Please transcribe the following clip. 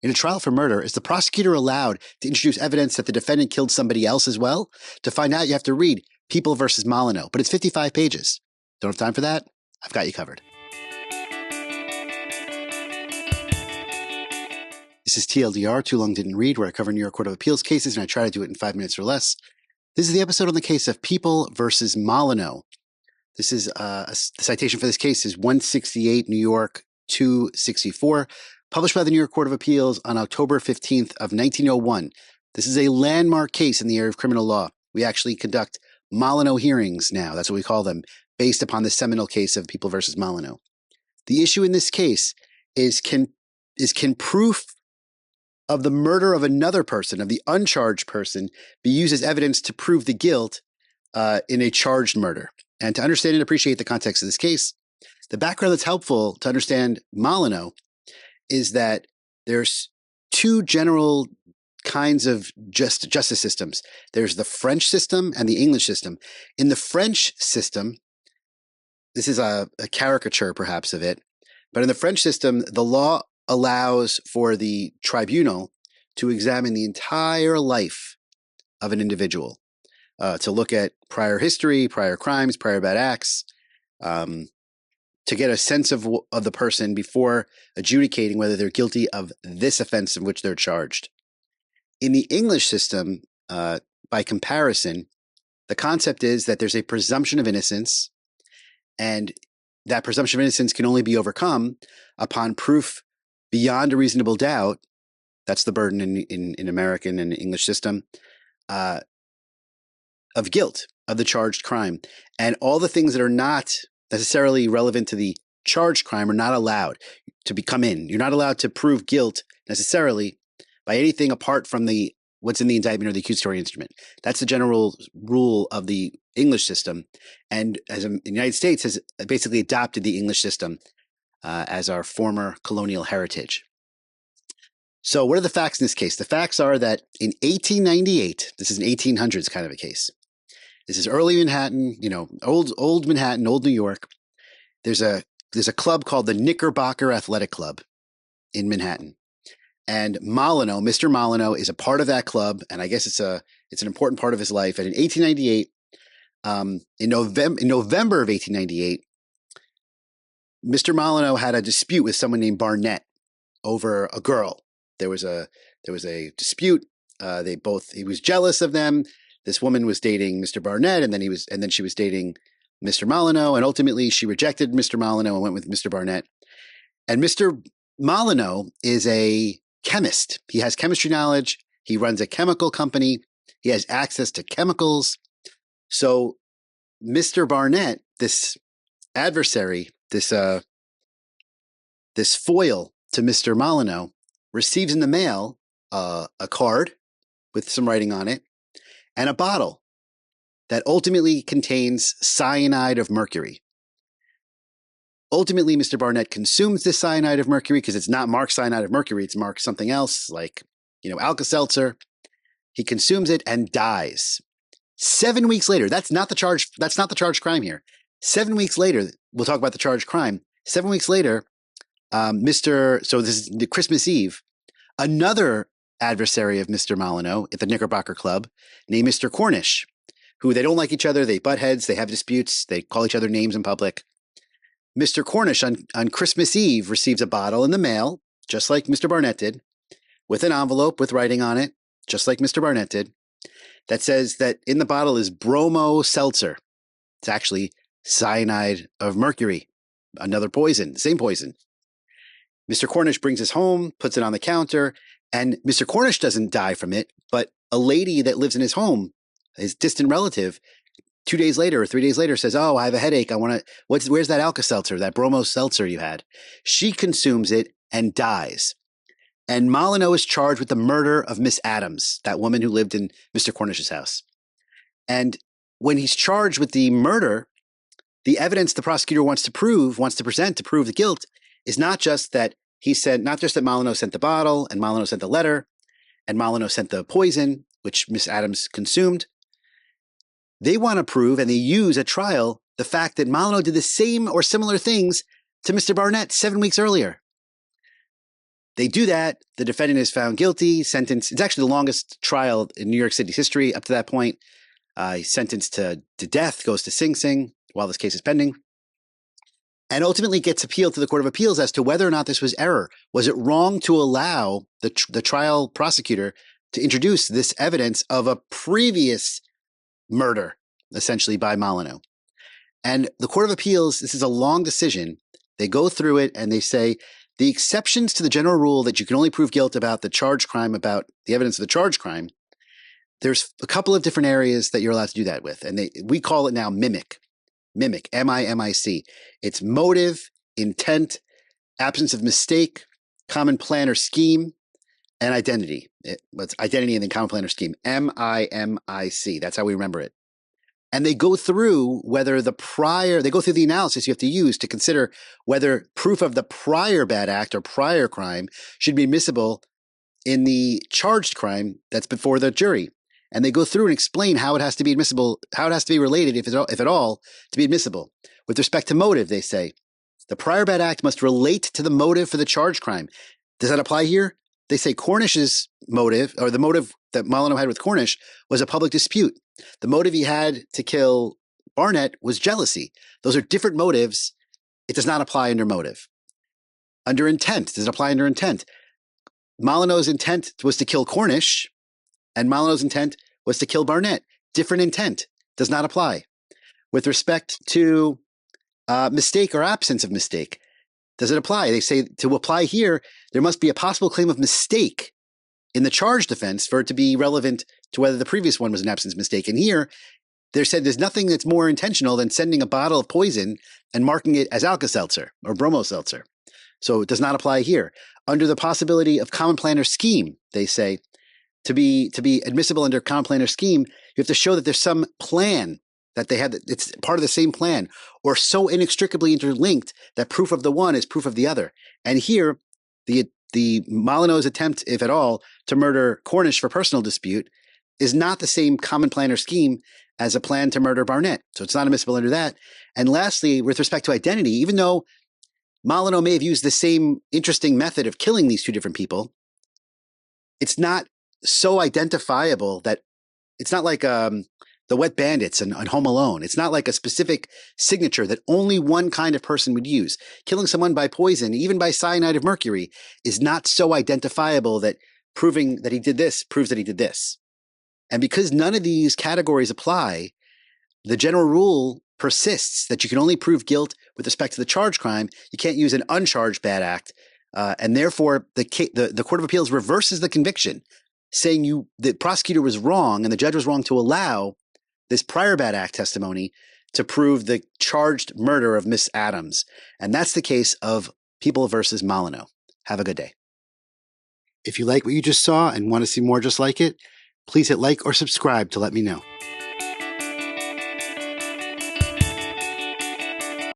In a trial for murder, is the prosecutor allowed to introduce evidence that the defendant killed somebody else as well? To find out, you have to read People versus Molineux, but it's 55 pages. Don't have time for that? I've got you covered. This is TLDR, Too Long Didn't Read, where I cover New York Court of Appeals cases and I try to do it in 5 minutes or less. This is the episode on the case of People versus Molineux. This is the citation for this case is 168 New York 264, published by the New York Court of Appeals on October 15th of 1901. This is a landmark case in the area of criminal law. We actually conduct Molineux hearings now. That's what we call them, based upon the seminal case of People versus Molineux. The issue in this case is can proof of the murder of another person, of the uncharged person, be used as evidence to prove the guilt in a charged murder? And to understand and appreciate the context of this case, the background that's helpful to understand Molineux is that there's two general kinds of justice systems. There's the French system and the English system. In the French system, this is a caricature perhaps of it, but in the French system, the law allows for the tribunal to examine the entire life of an individual, to look at prior history, prior crimes, prior bad acts, to get a sense of the person before adjudicating whether they're guilty of this offense in which they're charged. In the English system, by comparison, the concept is that there's a presumption of innocence, and that presumption of innocence can only be overcome upon proof beyond a reasonable doubt. That's the burden in American and English system, of guilt of the charged crime. And all the things that are not necessarily relevant to the charged crime are not allowed to come in. You're not allowed to prove guilt necessarily by anything apart from what's in the indictment or the accusatory instrument. That's the general rule of the English system. And the United States has basically adopted the English system as our former colonial heritage. So what are the facts in this case? The facts are that in 1898, this is an 1800s kind of a case. This is early Manhattan, old Manhattan, old New York. There's a club called the Knickerbocker Athletic Club in Manhattan. And Molineux, Mr. Molineux, is a part of that club, and I guess it's an important part of his life. And in 1898, in November of 1898, Mr. Molineux had a dispute with someone named Barnet over a girl. There was a dispute. He was jealous of them. This woman was dating Mr. Barnet, and then she was dating Mr. Molineux, and ultimately she rejected Mr. Molineux and went with Mr. Barnet. And Mr. Molineux is a chemist. He has chemistry knowledge. He runs a chemical company. He has access to chemicals. So Mr. Barnet, this adversary, this foil to Mr. Molineux, receives in the mail a card with some writing on it and a bottle that ultimately contains cyanide of mercury. Ultimately, Mr. Barnet consumes this cyanide of mercury because it's not marked cyanide of mercury. It's marked something else like, Alka-Seltzer. He consumes it and dies. 7 weeks later, that's not the charged crime here. 7 weeks later, we'll talk about the charged crime. 7 weeks later, so this is the Christmas Eve, another adversary of Mr. Molineux at the Knickerbocker Club named Mr. Cornish, who they don't like each other. They butt heads. They have disputes. They call each other names in public. Mr. Cornish on Christmas Eve receives a bottle in the mail, just like Mr. Barnet did, with an envelope with writing on it, just like Mr. Barnet did, that says that in the bottle is bromo seltzer. It's actually cyanide of mercury, another poison, the same poison. Mr. Cornish brings this home, puts it on the counter, and Mr. Cornish doesn't die from it, but a lady that lives in his home, his distant relative, 2 days later or 3 days later says, "Oh, I have a headache. Where's that Alka-Seltzer, that bromo seltzer you had?" She consumes it and dies. And Molineux is charged with the murder of Miss Adams, that woman who lived in Mr. Cornish's house. And when he's charged with the murder, the evidence the prosecutor wants to present to prove the guilt is not just that Molineux sent the bottle and Molineux sent the letter and Molineux sent the poison, which Miss Adams consumed. They want to prove, and they use at trial, the fact that Molineux did the same or similar things to Mr. Barnet 7 weeks earlier. They do that. The defendant is found guilty, sentenced. It's actually the longest trial in New York City's history up to that point. He's sentenced to death, goes to Sing Sing while this case is pending, and ultimately gets appealed to the Court of Appeals as to whether or not this was error. Was it wrong to allow the trial prosecutor to introduce this evidence of a previous murder, essentially by Molineux? And the Court of Appeals, this is a long decision. They go through it and they say, the exceptions to the general rule that you can only prove guilt about the charged crime, about the evidence of the charged crime, there's a couple of different areas that you're allowed to do that with. And we call it now mimic, M-I-M-I-C. It's motive, intent, absence of mistake, common plan or scheme, and identity. It's identity and then common plan or scheme, M-I-M-I-C. That's how we remember it. And they go through they go through the analysis you have to use to consider whether proof of the prior bad act or prior crime should be admissible in the charged crime that's before the jury. And they go through and explain how it has to be admissible, how it has to be related, if at all, to be admissible. With respect to motive, they say, the prior bad act must relate to the motive for the charged crime. Does that apply here? They say Cornish's motive, or the motive that Molineux had with Cornish, was a public dispute. The motive he had to kill Barnet was jealousy. Those are different motives. It does not apply under motive. Under intent, does it apply under intent? Molineux's intent was to kill Cornish, and Molineux's intent was to kill Barnet. Different intent. Does not apply. With respect to mistake or absence of mistake, does it apply? They say to apply here, there must be a possible claim of mistake in the charged offense for it to be relevant to whether the previous one was an absence of mistake. And here, they said there's nothing that's more intentional than sending a bottle of poison and marking it as Alka-Seltzer or Bromo-Seltzer. So it does not apply here. Under the possibility of common plan or scheme, they say, to be admissible under common plan or scheme, you have to show that there's some plan that they had, it's part of the same plan, or so inextricably interlinked that proof of the one is proof of the other. And here, the Molineux's attempt, if at all, to murder Cornish for personal dispute is not the same common plan or scheme as a plan to murder Barnet. So it's not admissible under that. And lastly, with respect to identity, even though Molineux may have used the same interesting method of killing these two different people, it's not so identifiable that it's not like the Wet Bandits and Home Alone. It's not like a specific signature that only one kind of person would use. Killing someone by poison, even by cyanide of mercury, is not so identifiable that proving that he did this proves that he did this. And because none of these categories apply, the general rule persists that you can only prove guilt with respect to the charged crime. You can't use an uncharged bad act. And therefore, the Court of Appeals reverses the conviction, saying the prosecutor was wrong and the judge was wrong to allow this prior bad act testimony to prove the charged murder of Miss Adams. And that's the case of People versus Molineux. Have a good day. If you like what you just saw and want to see more just like it, please hit like or subscribe to let me know.